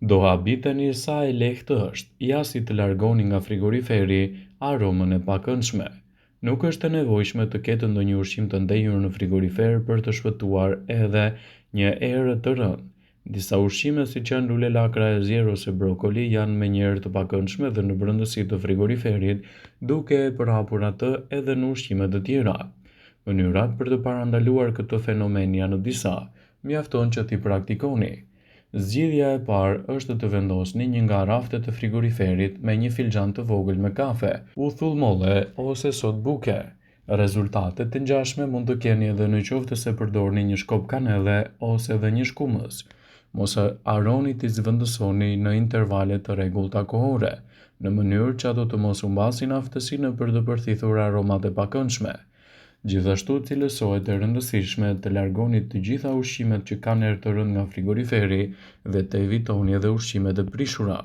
Do habiteni sa e lehtë është, ja si të largoni nga frigoriferi aromën e pakëndshme. Nuk është e nevojshme të ketë ndonjë ushqim të ndenjur në frigorifer për të shpëtuar edhe një erë të rënë. Disa ushqime siç janë lule lakra e zier ose brokoli janë me një erë të pakëndshme dhe në brendësi të frigoriferit, duke e përhapur atë edhe në ushqime të tjera. Mënyrat për të parandaluar këtë fenomen janë disa, mjafton që t'i praktikoni. Zgjidhja e parë është të vendosni një nga raftet e frigoriferit me një filxhan të vogël me kafe, uthull molle ose sot buke. Rezultate të ngjashme mund të keni edhe në qoftë se përdorni një shkop kanelle ose edhe një shkumës. Mos harroni t'i zëvendësoni në intervale të rregullta kohore, në mënyrë që ato të mos humbasin aftësinë për të përthithur aromat e pakëndshme. Gjithashtu cilësohet e rëndësishme të largoni të gjitha ushqimet që kanë erë të rënë nga frigoriferi dhe të evitoni edhe ushqimet e prishura.